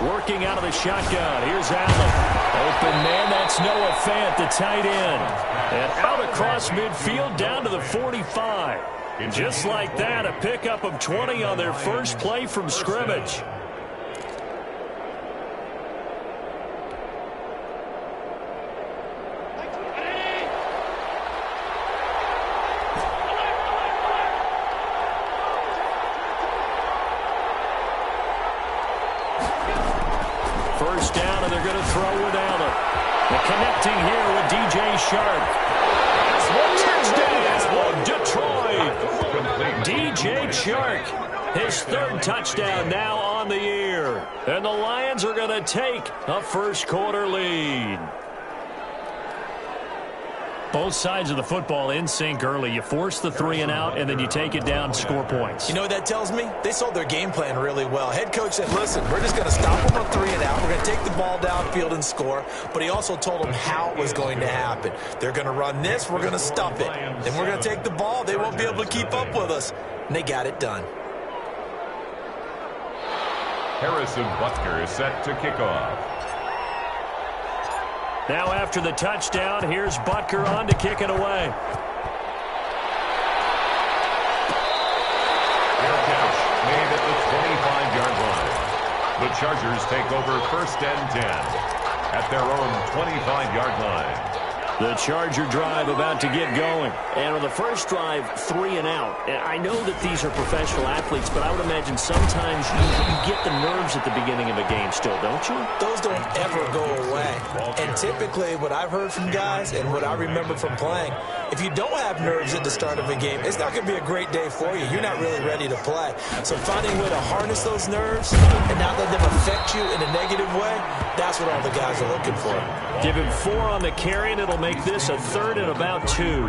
Working out of the shotgun. Here's Allen. Open man, that's Noah Fant, the tight end. And out across midfield down to the 45. Just like that, a pickup of 20 on their first play from scrimmage. First down, and they're going to throw with Allen. And connecting here with DJ Shark. Touchdown, Detroit. DJ Shark, his third touchdown now on the year. And the Lions are going to take a first-quarter lead. Both sides of the football in sync early. You force the 3 and out, and then you take it down, score points. You know what that tells me? They sold their game plan really well. Head coach said, listen, we're just going to stop them on 3 and out. We're going to take the ball downfield and score. But he also told them how it was going to happen. They're going to run this. We're going to stop it. Then we're going to take the ball. They won't be able to keep up with us. And they got it done. Harrison Butker is set to kick off. Now after the touchdown, here's Butker on to kick it away. Fair catch made at the 25-yard line. The Chargers take over first and 10 at their own 25-yard line. The Charger drive about to get going. And on the first drive, 3 and out. And I know that these are professional athletes, but I would imagine sometimes you get the nerves at the beginning of a game still, don't you? Those don't ever go away. And typically what I've heard from guys and what I remember from playing, if you don't have nerves at the start of a game, it's not going to be a great day for you. You're not really ready to play. So finding a way to harness those nerves and not let them affect you in a negative way, that's what all the guys are looking for. Give him 4 on the carry, and it'll make this a 3rd and about 2.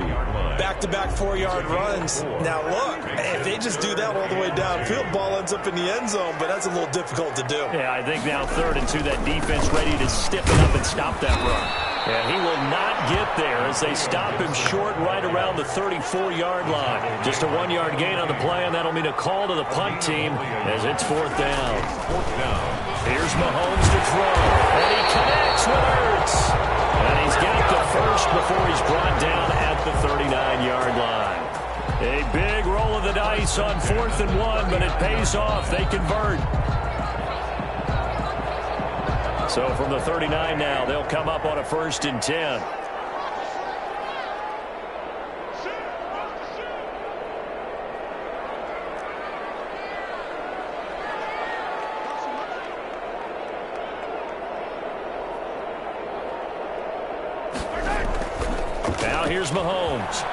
Back-to-back 4-yard runs. Now, look, if they just do that all the way downfield, ball ends up in the end zone, but that's a little difficult to do. Yeah, I think now 3rd and 2, that defense ready to stiffen up and stop that run. And he will not get there as they stop him short right around the 34-yard line. Just a 1-yard gain on the play, and that'll mean a call to the punt team as it's 4th down. Here's Mahomes to throw, and he connects with Ertz. And he's got the first before he's brought down at the 39-yard line. A big roll of the dice on 4th and 1, but it pays off. They convert. So from the 39 now, they'll come up on a 1st and 10. Now here's Mahomes.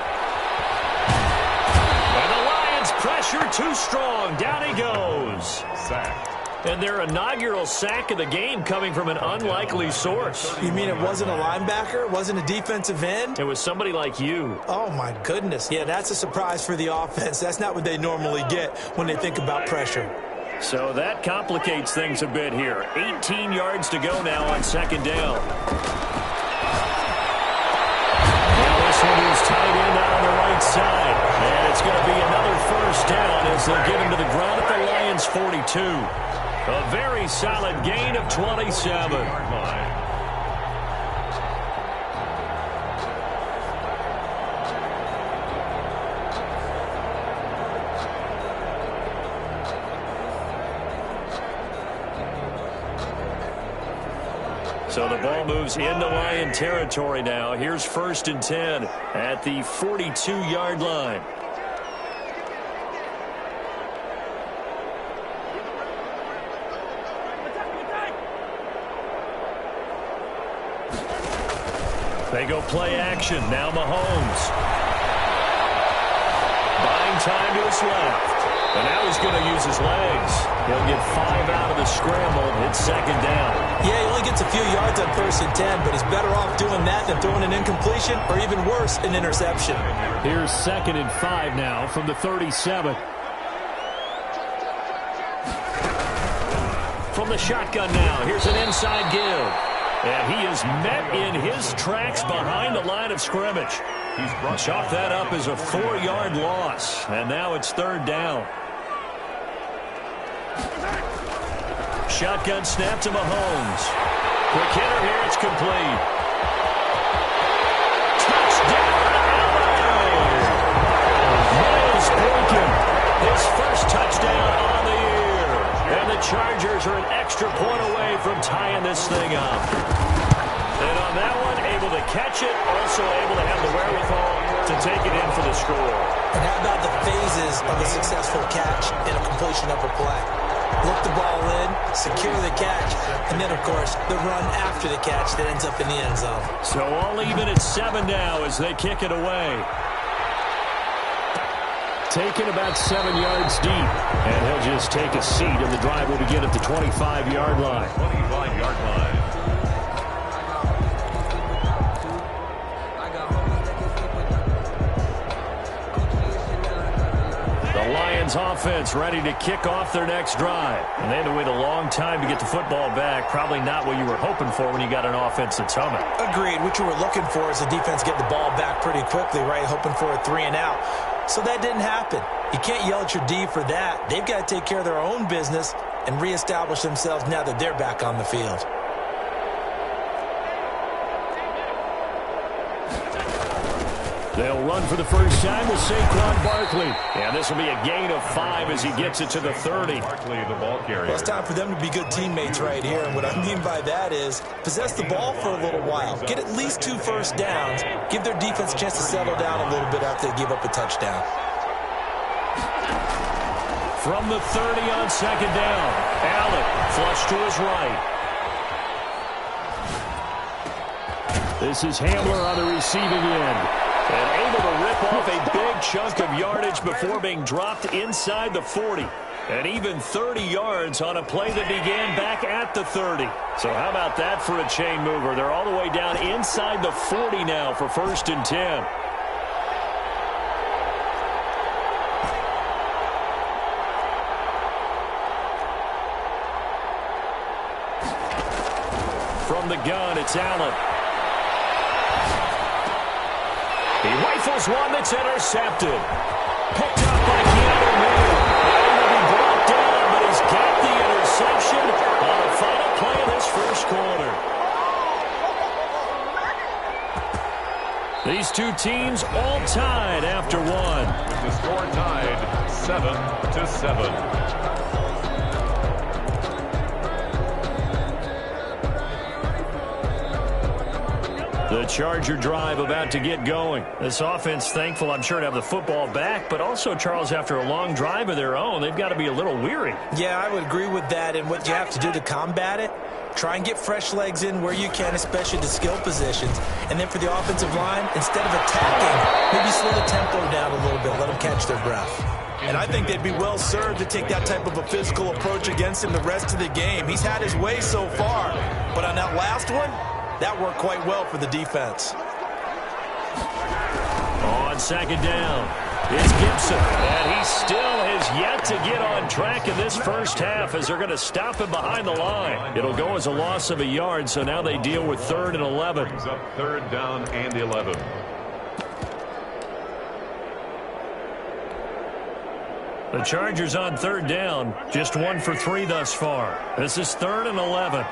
And the Lions pressure too strong. Down he goes. Sack. And their inaugural sack of the game coming from an unlikely source. You mean it wasn't a linebacker? It wasn't a defensive end? It was somebody like you. Oh, my goodness. Yeah, that's a surprise for the offense. That's not what they normally get when they think about pressure. So that complicates things a bit here. 18 yards to go now on 2nd down. Now this one is tight end out on the right side. And it's going to be another 1st down as they'll get him to the ground at the Lions 42. A very solid gain of 27. So the ball moves into Lion territory now. Here's 1st and 10 at the 42-yard line. They go play action. Now Mahomes. Buying time to his left. And now he's going to use his legs. He'll get 5 out of the scramble. It's 2nd down. Yeah, he only gets a few yards on 1st and 10, but he's better off doing that than throwing an incompletion or even worse, an interception. Here's 2nd and 5 now from the 37. From the shotgun now, here's an inside give. And he is met in his tracks behind the line of scrimmage. He's chalked that up as a 4-yard loss. And now it's 3rd down. shotgun snap to Mahomes. Quick hitter here. It's complete. Miles Boykin, his first touchdown on the year. And the Chargers are an extra point away from tying this thing up. And on that one, able to catch it, also able to have the wherewithal to take it in for the score. And how about the phases of a successful catch and a completion of a play? Look the ball in, secure the catch, and then, of course, the run after the catch that ends up in the end zone. So all even at 7 now as they kick it away. Taken about 7 yards deep. And he'll just take a seat, and the drive will begin at the 25-yard line. 25-yard line. The Lions offense ready to kick off their next drive. And they had to wait a long time to get the football back. Probably not what you were hoping for when you got an offense that's humming. Agreed. What you were looking for is the defense get the ball back pretty quickly, right? Hoping for a 3-and-out. So that didn't happen. You can't yell at your D for that. They've got to take care of their own business and reestablish themselves now that they're back on the field. They'll run for the first time with Saquon Barkley. And this will be a gain of 5 as he gets it to the 30. Barkley, the ball carrier. Well, it's time for them to be good teammates right here. And what I mean by that is possess the ball for a little while. Get at least 2 first downs. Give their defense a chance to settle down a little bit after they give up a touchdown. From the 30 on second down. Allen flush to his right. This is Hamler on the receiving end. And able to rip off a big chunk of yardage before being dropped inside the 40. And even 30 yards on a play that began back at the 30. So how about that for a chain mover? They're all the way down inside the 40 now for 1st and 10. From the gun, it's Allen. He rifles one that's intercepted. Picked up by Keanu Neal. He will be brought down, but he's got the interception on the final play of this first quarter. These two teams all tied after one. With the score tied 7-7. The Charger drive about to get going. This offense thankful, I'm sure, to have the football back, but also, Charles, after a long drive of their own, they've got to be a little weary. Yeah, I would agree with that, and what you have to do to combat it, try and get fresh legs in where you can, especially the skill positions. And then for the offensive line, instead of attacking, maybe slow the tempo down a little bit, let them catch their breath. And I think they'd be well served to take that type of a physical approach against him the rest of the game. He's had his way so far, but on that last one, that worked quite well for the defense. On second down, it's Gibson. And he still has yet to get on track in this first half as they're going to stop him behind the line. It'll go as a loss of a yard, so now they deal with 3rd and 11. Brings up 3rd down and 11. The Chargers on 3rd down, just 1 for 3 thus far. This is 3rd and 11.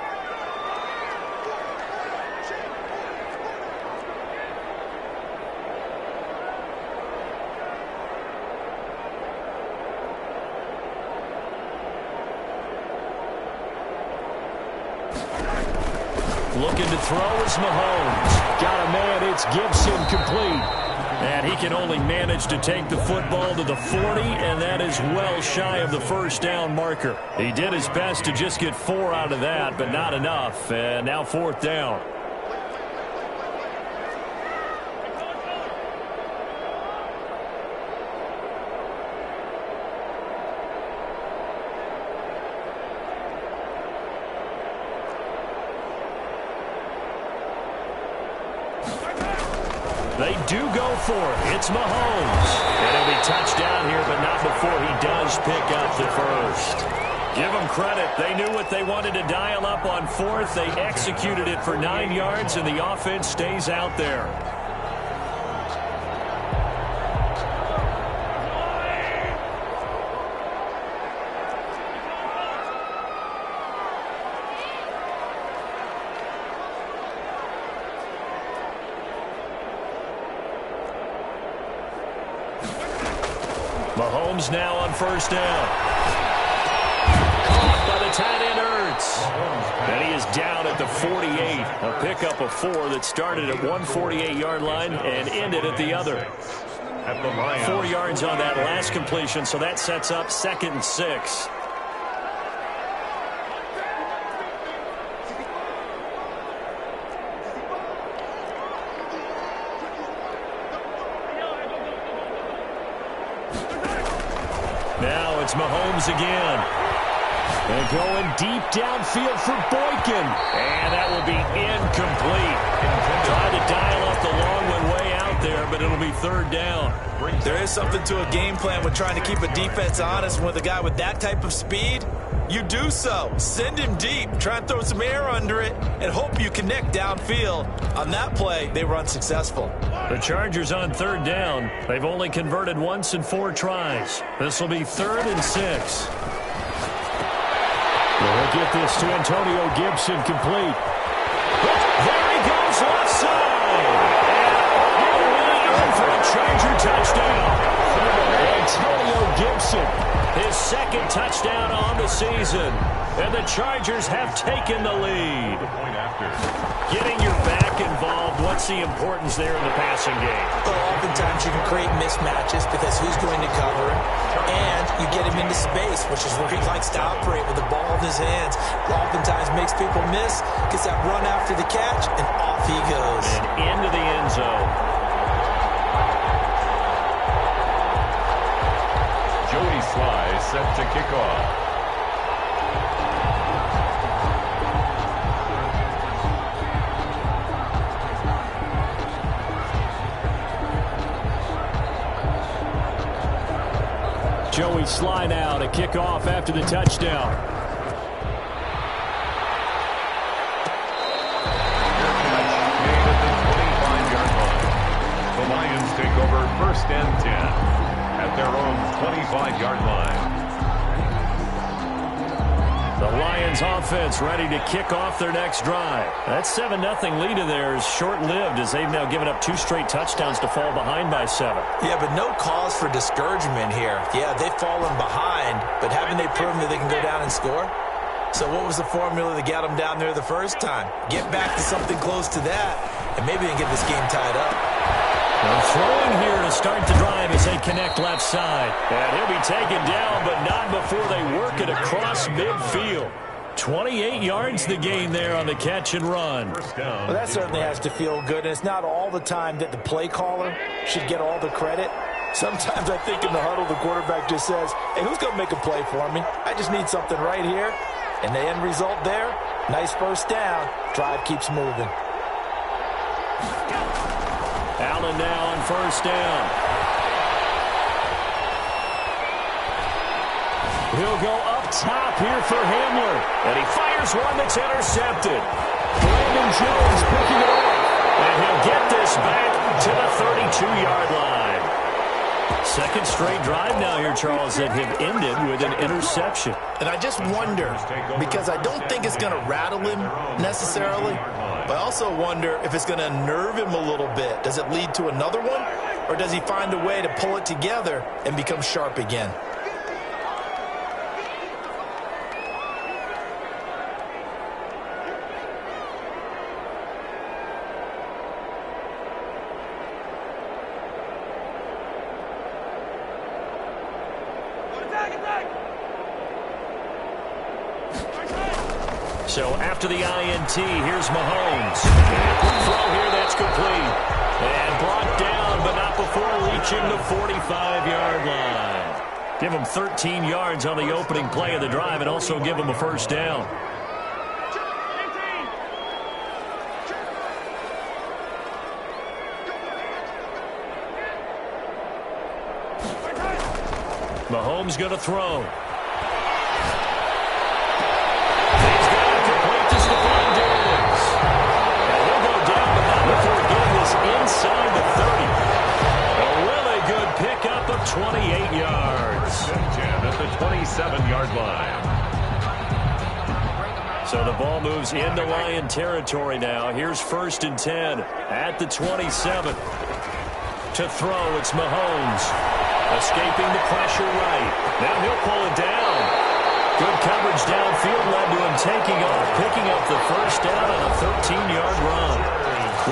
Looking to throw is Mahomes. Got a man, it's Gibson, complete. And he can only manage to take the football to the 40, and that is well shy of the first down marker. He did his best to just get 4 out of that, but not enough. And now 4th down. They do go for it. It's Mahomes. And he'll be touchdown here, but not before he does pick up the first. Give them credit. They knew what they wanted to dial up on 4th. They executed it for 9 yards, and the offense stays out there. Mahomes now on first down. Caught by the tight end Ertz. And he is down at the 48. A pickup of 4 that started at 148-yard line and ended at the other. At the line. 4 yards on that last completion, so that sets up 2nd and 6. Now it's Mahomes again. And going deep downfield for Boykin. And that will be incomplete. Tried to dial up the long one way out there, but it'll be 3rd down. There is something to a game plan with trying to keep a defense honest. With a guy with that type of speed, you do so. Send him deep. Try and throw some air under it and hope you connect downfield. On that play, they were unsuccessful. The Chargers on 3rd down. They've only converted once in 4 tries. This will be 3rd and 6. We'll get this to Antonio Gibson complete. There he goes left side. And in for a Charger touchdown. Antonio Gibson, his 2nd touchdown on the season. And the Chargers have taken the lead. Getting your back involved, what's the importance there in the passing game? Well, oftentimes you can create mismatches because who's going to cover him? And you get him into space, which is where he likes to operate with the ball in his hands. Oftentimes makes people miss, gets that run after the catch, and off he goes. And into the end zone. Joey Sly set to kick off. Joey Sly now to kick off after the touchdown. Made at the 25-yard line. The Lions take over 1st and 10 at their own 25-yard line. The Lions offense ready to kick off their next drive. That 7-0 lead of theirs short-lived as they've now given up 2 straight touchdowns to fall behind by 7. Yeah, but no cause for discouragement here. Yeah, they've fallen behind, but haven't they proven that they can go down and score? So what was the formula that got them down there the first time? Get back to something close to that, and maybe they can get this game tied up. They're throwing here to start the drive as they connect left side. And he'll be taken down, but not before they work it across midfield. 28 yards the gain there on the catch and run. Well, that certainly has to feel good, and it's not all the time that the play caller should get all the credit. Sometimes I think in the huddle, the quarterback just says, hey, who's going to make a play for me? I just need something right here. And the end result there, nice first down. Drive keeps moving. Allen now on first down. He'll go up top here for Hamler. And he fires one that's intercepted. Brandon Jones picking it off. And he'll get this back to the 32-yard line. 2nd straight drive now here, Charles, that have ended with an interception. And I just wonder, because I don't think it's going to rattle him necessarily, but I also wonder if it's going to nerve him a little bit. Does it lead to another one? Or does he find a way to pull it together and become sharp again? So after the INT, here's Mahomes. And quick throw here, that's complete. And brought down, but not before reaching the 45-yard line. Give him 13 yards on the opening play of the drive and also give him a first down. Mahomes going to throw. Inside the 30. A really good pickup of 28 yards. At the 27-yard line. So the ball moves into Lion territory now. Here's 1st and 10 at the 27. To throw, it's Mahomes. Escaping the pressure right. Now he'll pull it down. Good coverage downfield led to him taking off, picking up the first down on a 13-yard run.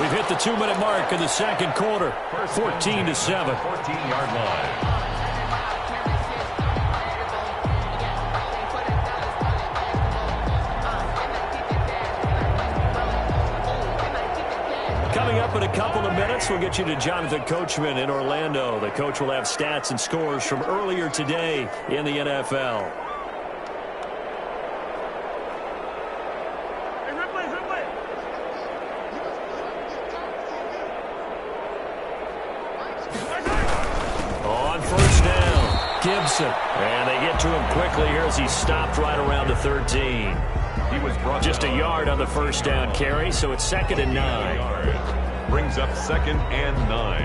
We've hit the 2-minute mark in the second quarter, 14-7. 14-yard line. Coming up in a couple of minutes, we'll get you to Jonathan Coachman in Orlando. The coach will have stats and scores from earlier today in the NFL. On first down, Gibson. And they get to him quickly here as he stopped right around the 13. He was just a yard on the first down carry, so it's 2nd and 9. Brings up 2nd and 9.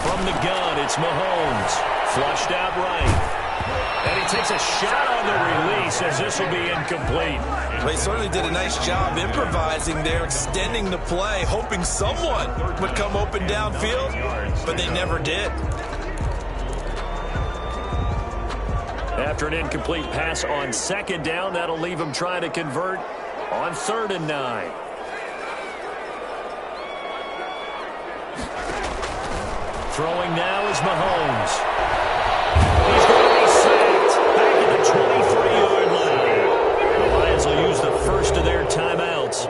From the gun, it's Mahomes. Flushed out right. And he takes a shot on the release as this will be incomplete. They certainly did a nice job improvising there, extending the play, hoping someone would come open downfield, but they never did. After an incomplete pass on 2nd down, that'll leave him trying to convert on 3rd and 9. Throwing now is Mahomes. He's going to be sacked back at the 23-yard line. The Lions will use the first of their timeouts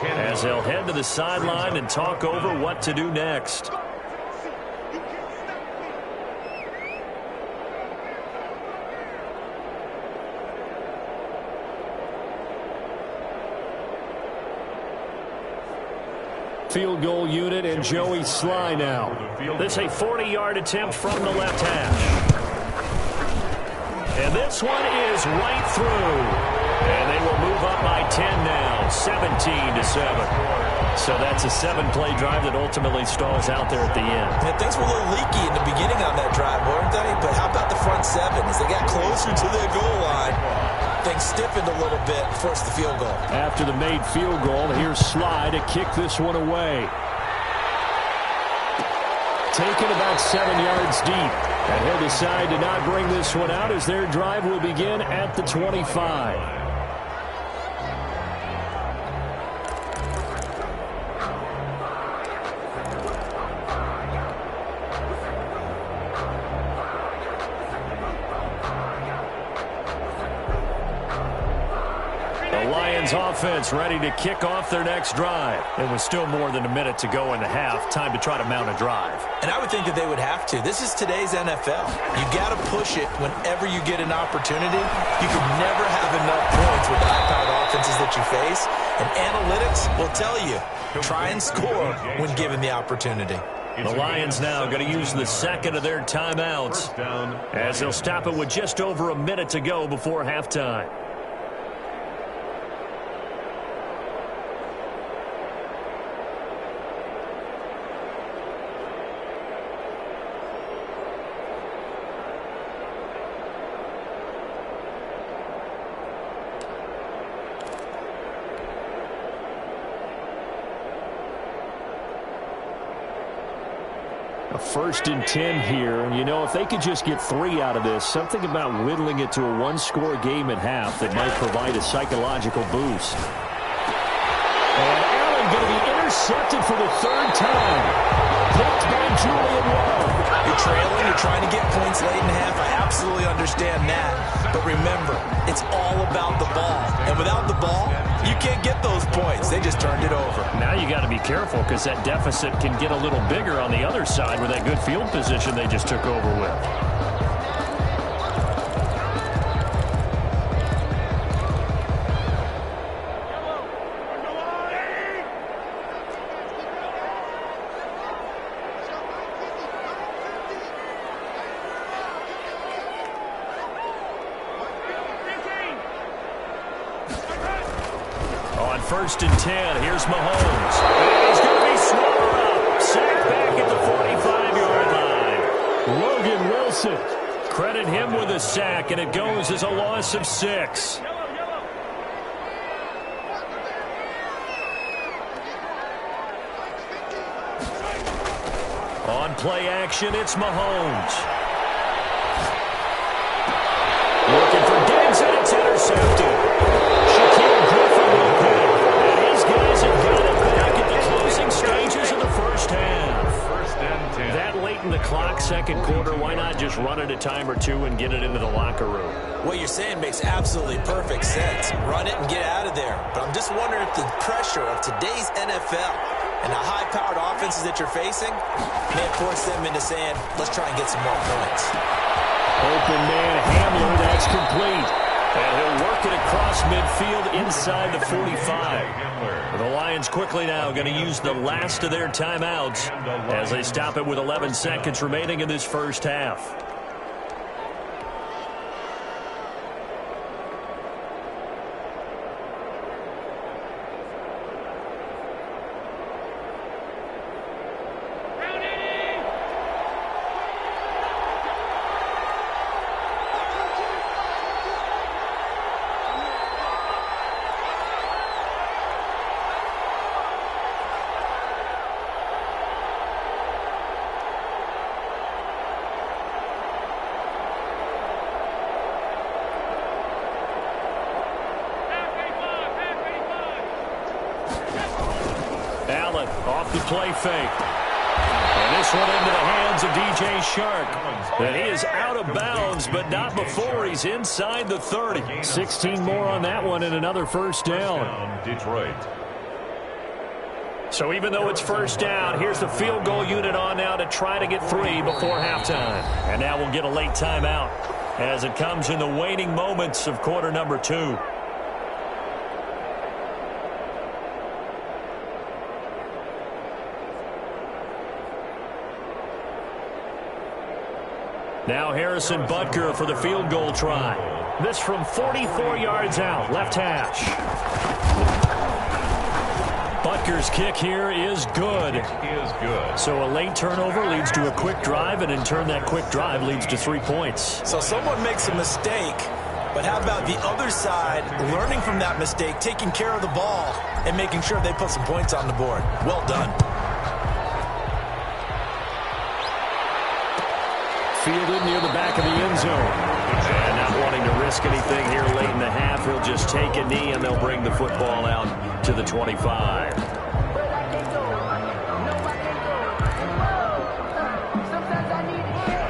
as they'll head to the sideline and talk over what to do next. Field goal unit and Joey Sly now. This a 40-yard attempt from the left hash. And this one is right through. And they will move up by 10 now, 17-7. So that's a 7-play drive that ultimately stalls out there at the end. Yeah, things were a little leaky in the beginning on that drive, weren't they? But how about the front 7? As they got closer to their goal line, things stiffened a little bit, forced the field goal. After the made field goal, here's Sly to kick this one away. Taken about 7 yards deep. And he'll decide to not bring this one out as their drive will begin at the 25. Offense ready to kick off their next drive. It was still more than a minute to go in the half. Time to try to mount a drive. And I would think that they would have to. This is today's NFL. You got to push it whenever you get an opportunity. You can never have enough points with the high-powered offenses that you face. And analytics will tell you, try and score when given the opportunity. The Lions now going to use the second of their timeouts as they'll stop it with just over a minute to go before halftime. A 1st and 10 here, and you know, if they could just get 3 out of this, something about whittling it to a one-score game at half that might provide a psychological boost. And Allen going to be intercepted for the 3rd time. Picked by Julian Love. You're trailing, you're trying to get points late in half. I absolutely understand that. But remember, it's all about the ball. And without the ball, you can't get those points. They just turned it over. Now you got to be careful because that deficit can get a little bigger on the other side with that good field position they just took over with. 1st and 10. Here's Mahomes. And he's going to be swallowed up. Sacked back at the 45-yard line. Logan Wilson. Credit him with a sack, and it goes as a loss of 6. On play action, it's Mahomes. Looking for Diggs, and it's intercepted. Shaquille Griffin will pick. And his guys have got it back at the closing stages of the first half. That late in the clock, second quarter, why not just run it a time or two and get it into the locker room? What you're saying makes absolutely perfect sense. Run it and get out of there. But I'm just wondering if the pressure of today's NFL and the high-powered offenses that you're facing may force them into saying, let's try and get some more points. Open man Hamler, that's complete. And he'll work it across midfield inside the 45. The Lions quickly now going to use the last of their timeouts as they stop it with 11 seconds remaining in this first half. Allen off the play fake. And this one into the hands of DJ Shark. And he is out of bounds, but not before he's inside the 30. 16 more on that one and another first down. Detroit. So even though it's first down, here's the field goal unit on now to try to get 3 before halftime. And now we'll get a late timeout as it comes in the waning moments of quarter number 2. Now Harrison Butker for the field goal try. This from 44 yards out, left hash. Butker's kick here is good. So a late turnover leads to a quick drive, and in turn that quick drive leads to 3 points. So someone makes a mistake, but how about the other side learning from that mistake, taking care of the ball, and making sure they put some points on the board? Well done. Fielded near the back of the end zone. And not wanting to risk anything here late in the half, he'll just take a knee and they'll bring the football out to the 25.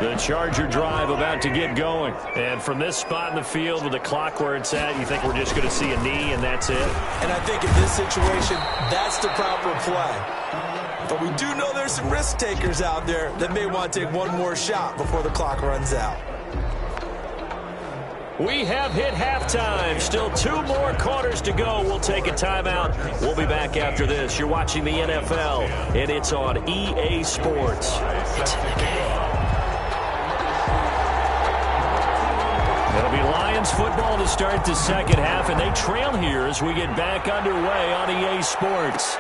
The Charger drive about to get going. And from this spot in the field with the clock where it's at, you think we're just going to see a knee and that's it? And I think in this situation, that's the proper play. But we do know there's some risk takers out there that may want to take one more shot before the clock runs out. We have hit halftime. Still 2 more quarters to go. We'll take a timeout. We'll be back after this. You're watching the NFL, and it's on EA Sports. It's in the game. It'll be Lions football to start the second half, and they trail here as we get back underway on EA Sports.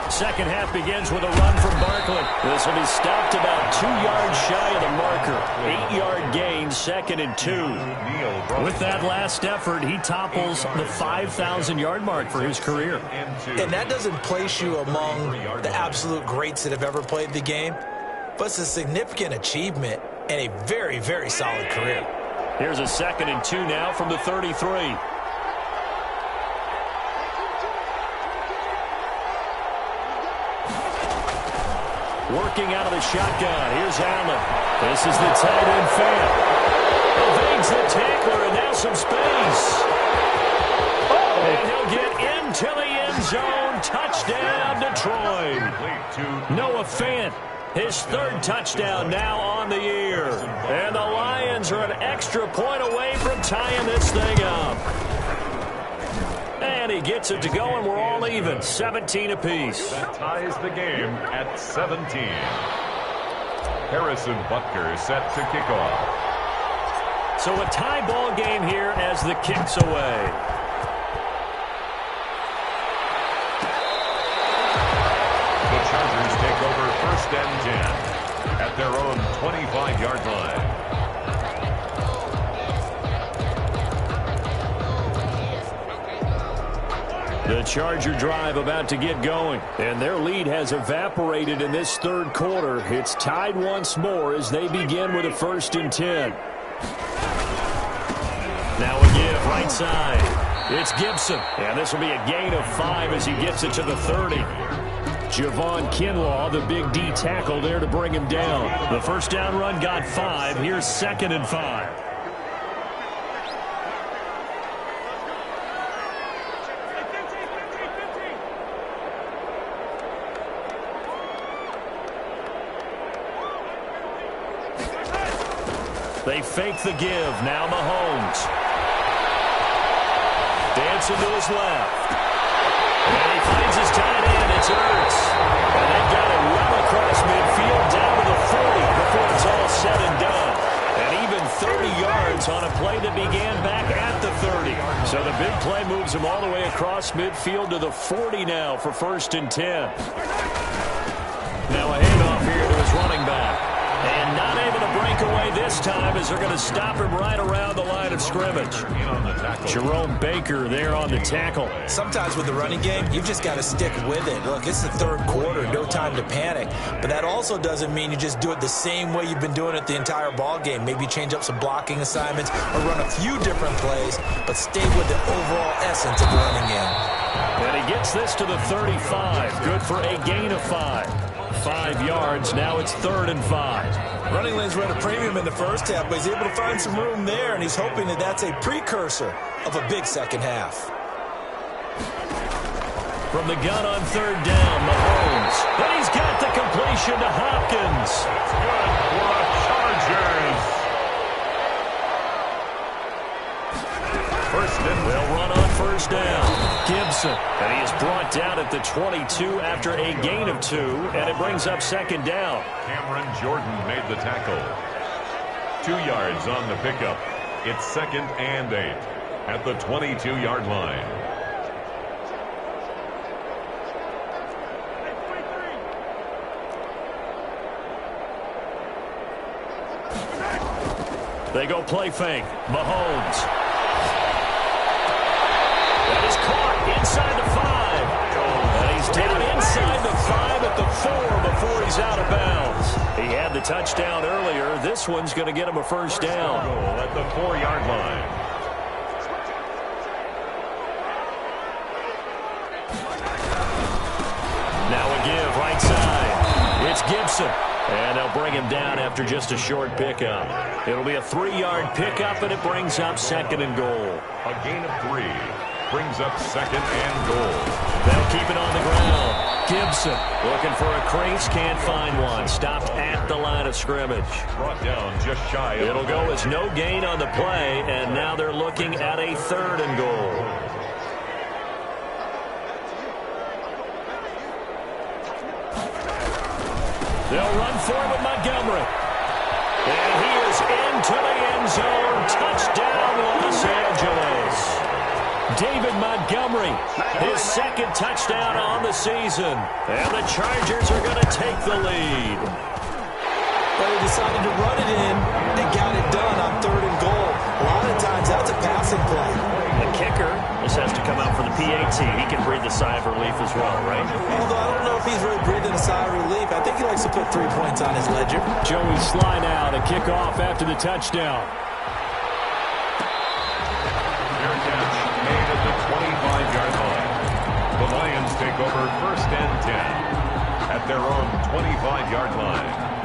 Second half begins with a run from Barkley. This will be stopped about 2 yards shy of the marker. 8-yard gain, 2nd and 2. With that last effort, he topples the 5,000-yard mark for his career. And that doesn't place you among the absolute greats that have ever played the game, but it's a significant achievement and a very, very solid career. Here's a 2nd and 2 now from the 33. Working out of the shotgun. Here's Allen. This is the tight end fan. Evades the tackler, and now some space. And he'll get into the end zone Touchdown, Detroit. Noah Fant, his third touchdown now on the year. And the Lions are an extra point away from tying this thing up. And he gets it to go, and we're all even, 17 apiece. That ties the game at 17. Harrison Butker set to kick off. So a tie ball game here as the kick's away. The Chargers take over 1st and 10 at their own 25-yard line. The Charger drive about to get going, and their lead has evaporated in this third quarter. It's tied once more as they begin with a 1st and 10. Now a give right side. It's Gibson, and this will be a gain of 5 as he gets it to the 30. Javon Kinlaw, the big D tackle there to bring him down. The first down run got 5. Here's 2nd and 5. They fake the give. Now Mahomes. Dancing to his left. And he finds his tight end. It's Ertz. And they've got it well across midfield down to the 40 before it's all said and done. And even 30 yards on a play that began back at the 30. So the big play moves him all the way across midfield to the 40 now for 1st and 10. Now a handoff here to his running back. And not able to break away this time as they're going to stop him right around the line of scrimmage. Jerome Baker there on the tackle. Sometimes with the running game, you've just got to stick with it. Look, it's the third quarter, no time to panic. But that also doesn't mean you just do it the same way you've been doing it the entire ball game. Maybe change up some blocking assignments or run a few different plays, but stay with the overall essence of the running game. And he gets this to the 35. Good for a gain of 5. 5 yards. Now it's 3rd and 5. Running lanes run a premium in the first half, but he's able to find some room there, and he's hoping that that's a precursor of a big second half. From the gun on 3rd down, Mahomes. And he's got the completion to Hopkins. That's good for the Chargers. First and they'll run on 1st down. Gibson, and he is brought down at the 22 after a gain of 2, and it brings up 2nd down. Cameron Jordan made the tackle. 2 yards on the pickup. It's 2nd and 8 at the 22-yard line. They go play fake. Mahomes. That is caught inside the 5. And he's down inside the 5 at the 4 before he's out of bounds. He had the touchdown earlier. This one's going to get him a 1st down. Goal at the 4-yard line. Now a give right side. It's Gibson. And they'll bring him down after just a short pickup. It'll be a 3-yard pickup, and it brings up 2nd and goal. A gain of 3 brings up 2nd and goal. They'll keep it on the ground. Gibson looking for a crease, can't find one. Stopped at the line of scrimmage. Brought down just shy of. It'll go as no gain on the play, and now they're looking at a 3rd and goal. They'll run for it with Montgomery. And he is into the end zone. Touchdown, Los Angeles. David Montgomery, his 2nd touchdown on the season. And the Chargers are going to take the lead. But he decided to run it in and got it done on 3rd and goal. A lot of times that's a passing play. The kicker, this has to come out for the PAT. He can breathe a sigh of relief as well, right? Although I don't know if he's really breathing a sigh of relief. I think he likes to put 3 points on his ledger. Joey Sly now to kick off after the touchdown. Fair catch made at the 25-yard line. The Lions take over 1st and 10 at their own 25-yard line.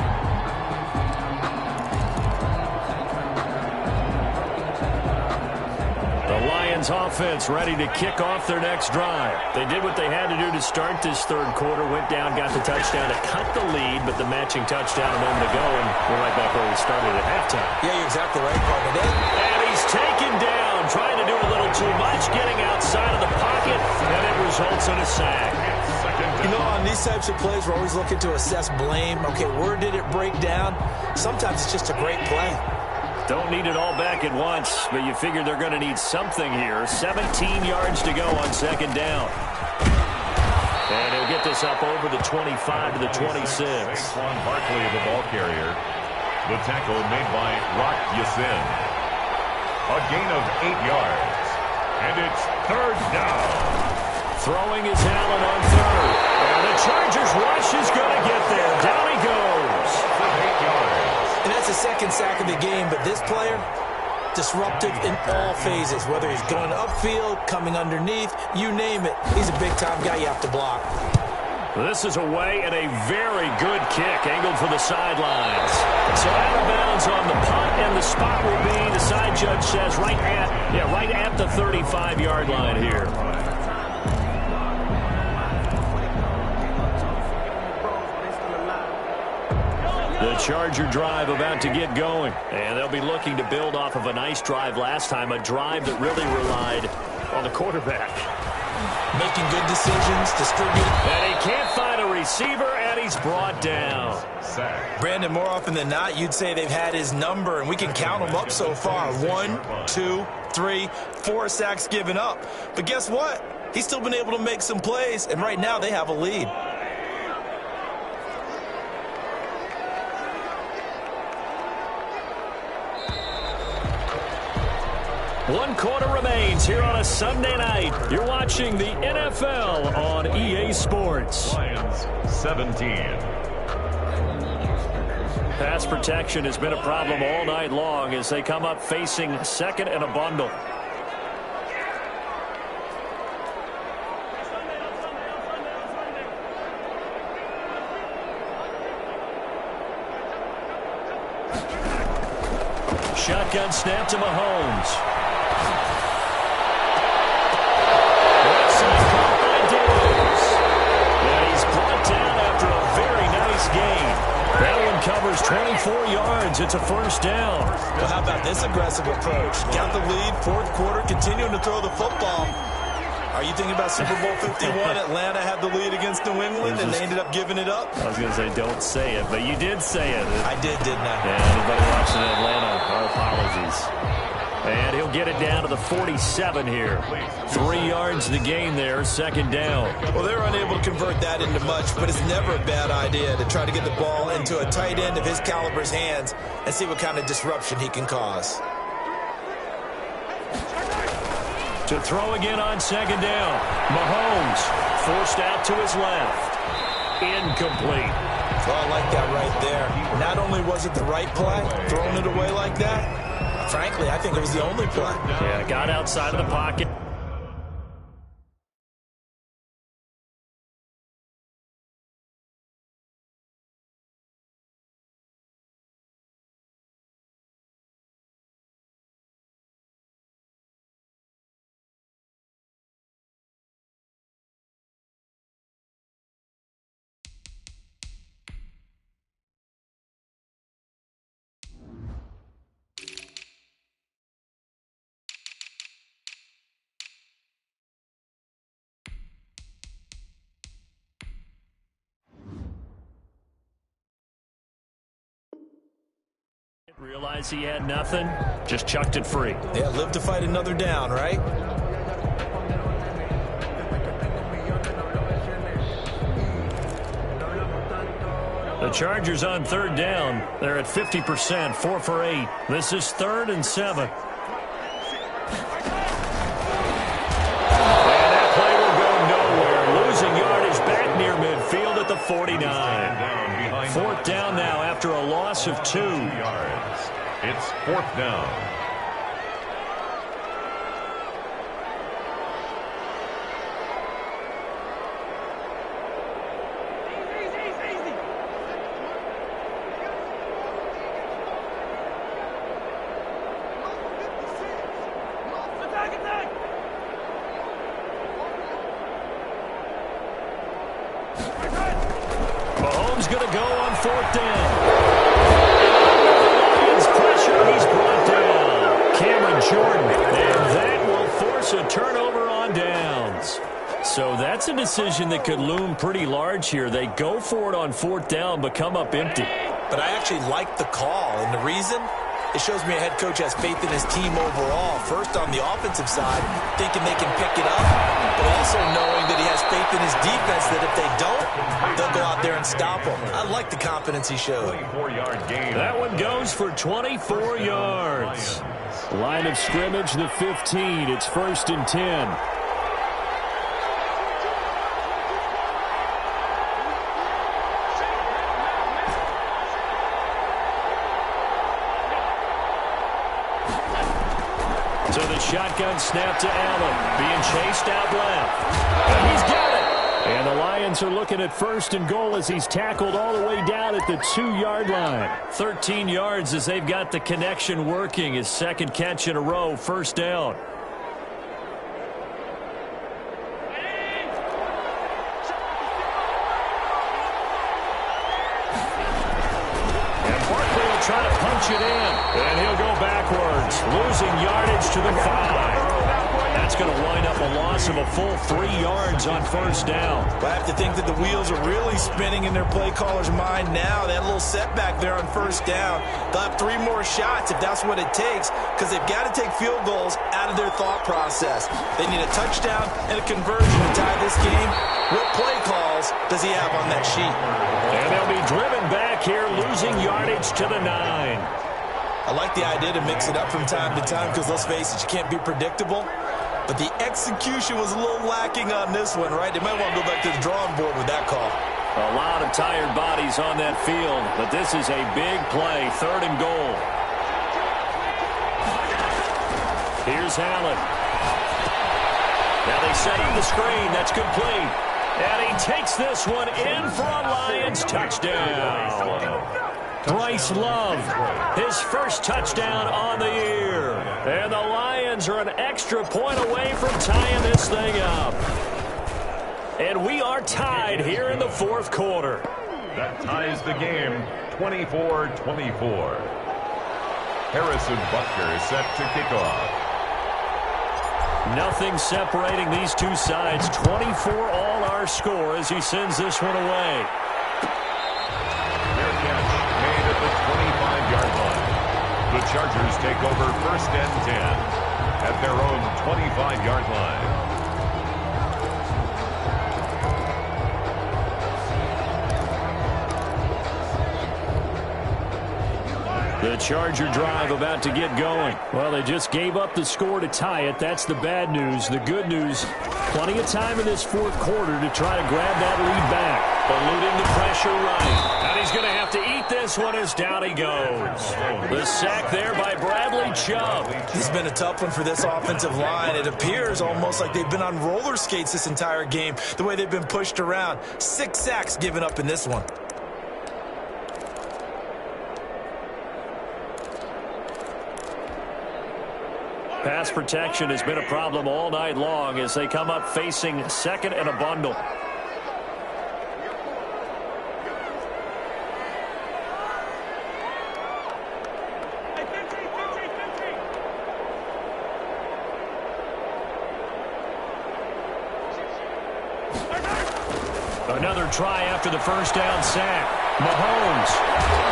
Lions offense ready to kick off their next drive. They did what they had to do to start this third quarter, went down, got the touchdown to cut the lead, but the matching touchdown a moment ago, and we're right back where we started at halftime. Yeah, you're exactly right, partner. And he's taken down, trying to do a little too much, getting outside of the pocket, and it results in a sack. You know, on these types of plays, we're always looking to assess blame. Okay, where did it break down? Sometimes it's just a great play. Don't need it all back at once, but you figure they're going to need something here. 17 yards to go on second down. And he'll get this up over the 25 to the 26. Saquon Barkley, the ball carrier. The tackle made by Rock Yassin. A gain of 8 yards. And it's third down. Throwing is Allen on third. And the Chargers rush is going to get there. Down he goes. For 8 yards. And that's the second sack of the game, but this player, disruptive in all phases, whether he's going upfield, coming underneath, you name it. He's a big-time guy you have to block. This is away and a very good kick, angled for the sidelines. So out of bounds on the punt, and the spot will be, the side judge says, right at the 35-yard line here. The Charger drive about to get going, and they'll be looking to build off of a nice drive last time, a drive that really relied on the quarterback. Making good decisions, distributing. And he can't find a receiver, and he's brought down. Sack. Brandon, more often than not, you'd say they've had his number, and we can count them up so far. 1, 2, 3, 4 sacks given up. But guess what? He's still been able to make some plays, and right now they have a lead. One quarter remains here on a Sunday night. You're watching the NFL on EA Sports. Lions 17. Pass protection has been a problem all night long as they come up facing second and a bundle. Shotgun snap to Mahomes. Covers 24 yards. It's a first down. Well, how about this aggressive approach? Got the lead, fourth quarter, continuing to throw the football. Are you thinking about Super Bowl 51? Atlanta had the lead against New England, and they ended up giving it up? I was going to say don't say it, but you did say it. I did, didn't I? Yeah, anybody watching Atlanta, our apologies. And he'll get it down to the 47 here. 3 yards to the gain there, second down. Well, they're unable to convert that into much, but it's never a bad idea to try to get the ball into a tight end of his caliber's hands and see what kind of disruption he can cause. To throw again on second down. Mahomes forced out to his left. Incomplete. Oh, I like that right there. Not only was it the right play, throwing it away like that, frankly, I think it was the only play. Yeah, got outside of the pocket. Realized he had nothing, just chucked it free. Yeah, live to fight another down, right? The Chargers on third down. They're at 50%, 4 for 8. This is 3rd and 7. And that play will go nowhere. Losing yardage back near midfield at the 49. 4th down now after a loss of 2 yards. It's 4th down. Mahomes going to go on 4th down. Lions pressure. He's brought down. Cameron Jordan. And that will force a turnover on downs. So that's a decision that could loom pretty large here. They go for it on 4th down, but come up empty. But I actually like the call, and the reason? It shows me a head coach has faith in his team overall. First, on the offensive side, thinking they can pick it up, but also knowing that he has faith in his defense that if they don't, they'll go out there and stop them. I like the confidence he showed. 24-yard gain. That one goes for 24 yards. Line of scrimmage, the 15. It's 1st and 10. So the shotgun snap to Allen. Being chased out left. And he's got it. And the Lions are looking at 1st and goal as he's tackled all the way down at the 2-yard line. 13 yards as they've got the connection working. His 2nd catch in a row, 1st down. Trying to punch it in, and he'll go backwards, losing yardage to the 5. That's going to wind up a loss of a full 3 yards on 1st down. I have to think that the wheels are really spinning in their play caller's mind now. That little setback there on 1st down. They'll have 3 more shots if that's what it takes, because they've got to take field goals out of their thought process. They need a touchdown and a conversion to tie this game. What play calls does he have on that sheet? And they'll be driven back here, losing yardage to the 9. I like the idea to mix it up from time to time because, let's face it, you can't be predictable. But the execution was a little lacking on this one, right? They might want to go back to the drawing board with that call. A lot of tired bodies on that field, but this is a big play, 3rd and goal. Here's Allen. Now they set up the screen. That's complete. And he takes this one in for a Lions touchdown. Bryce Love, his 1st touchdown on the year. And the Lions are an extra point away from tying this thing up. And we are tied here in the 4th quarter. That ties the game, 24-24. Harrison Butker is set to kick off. Nothing separating these two sides. 24 all our score as he sends this one away. Their catch made at the 25-yard line. The Chargers take over 1st and 10 at their own 25-yard line. The Charger drive about to get going. Well, they just gave up the score to tie it. That's the bad news. The good news, plenty of time in this 4th quarter to try to grab that lead back. Eluding the pressure right. And he's going to have to eat this one as down he goes. The sack there by Bradley Chubb. This has been a tough one for this offensive line. It appears almost like they've been on roller skates this entire game, the way they've been pushed around. 6 sacks given up in this one. Pass protection has been a problem all night long as they come up facing 2nd and a bundle. Another try after the 1st down sack. Mahomes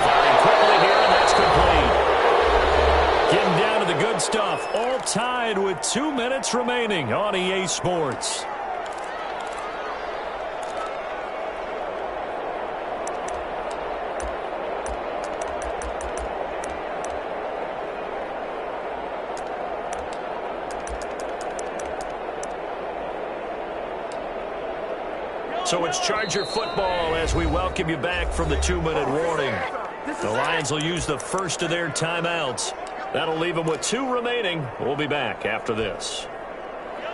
firing quickly here, and that's complete. Getting down to the good stuff. All tied with 2 minutes remaining on EA Sports. So it's Charger football as we welcome you back from the 2-minute warning. The Lions will use the 1st of their timeouts. That'll leave them with 2 remaining. We'll be back after this.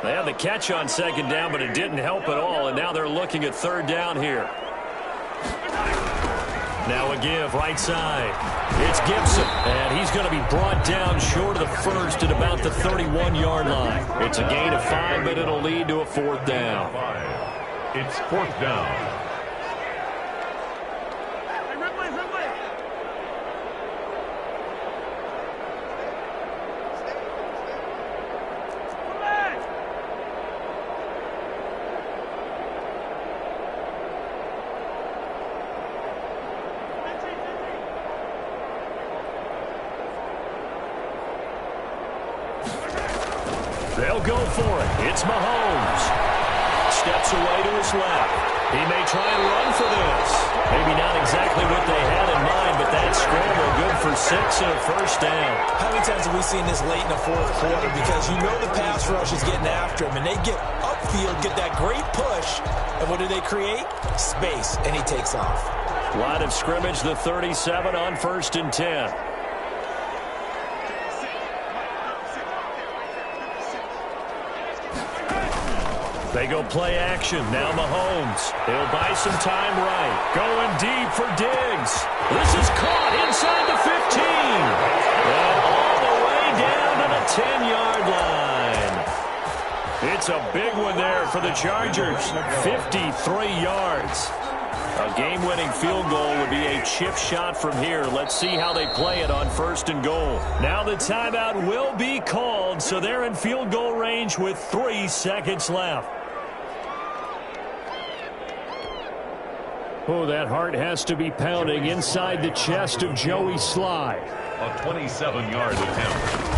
They had the catch on 2nd down, but it didn't help at all, and now they're looking at 3rd down here. Now a give right side. It's Gibson, and he's going to be brought down short of the 1st at about the 31-yard line. It's a gain of 5, but it'll lead to a 4th down. It's 4th down. They'll go for it. It's Mahomes. Steps away to his left. He may try and run for this. Maybe not exactly what they had in mind, but that scramble good for 6 and a first down. How many times have we seen this late in the fourth quarter? Because you know the pass rush is getting after him, and they get upfield, get that great push, and what do they create? Space, and he takes off. Line of scrimmage, the 37 on 1st and 10. They go play action. Now Mahomes. They'll buy some time right. Going deep for Diggs. This is caught inside the 15. And all the way down to the 10-yard line. It's a big one there for the Chargers. 53 yards. A game-winning field goal would be a chip shot from here. Let's see how they play it on 1st and goal. Now the timeout will be called, so they're in field goal range with 3 seconds left. Oh, that heart has to be pounding inside the chest of Joey Sly. A 27-yard attempt.